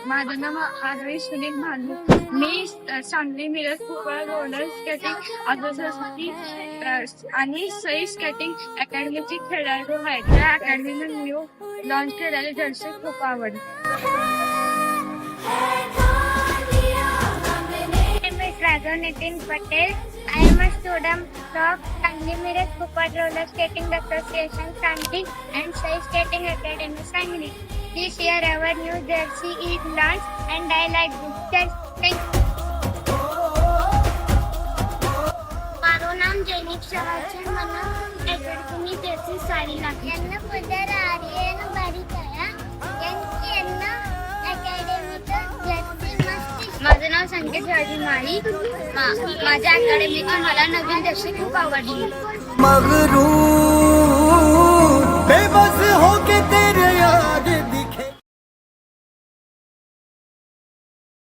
माझं नाव आरवी सुनील भानू. मी Sangli Miraj कुपळा roller skating असोसिएशनची आणि सई स्केटिंग अकॅडमीची खेळाडू आहे. त्या अकॅडमीने न्यू लॉन्च केलेले जर्सी खूप आवडली. Dragon Nitin Patel. I am a student of Sangli Miraj Kupad Roller Skating Association Sangli and Sai Skating Academy Sangli. This year our new jersey is launched and I like this. Thank you. મારું નામ જૈનિક સવાર છે. મને academy જેર્સી સારી લાગે. એમનો પગાર આર્યન બારી થયા यांची यांना अकॅडमीचं जर्सी मस्त. माझं नाव संकेत राजू माळी. माझ्या अकॅडमीची मला नवीन जर्सी खूप आवडली. मगरूर बेबस होके तेरे आगे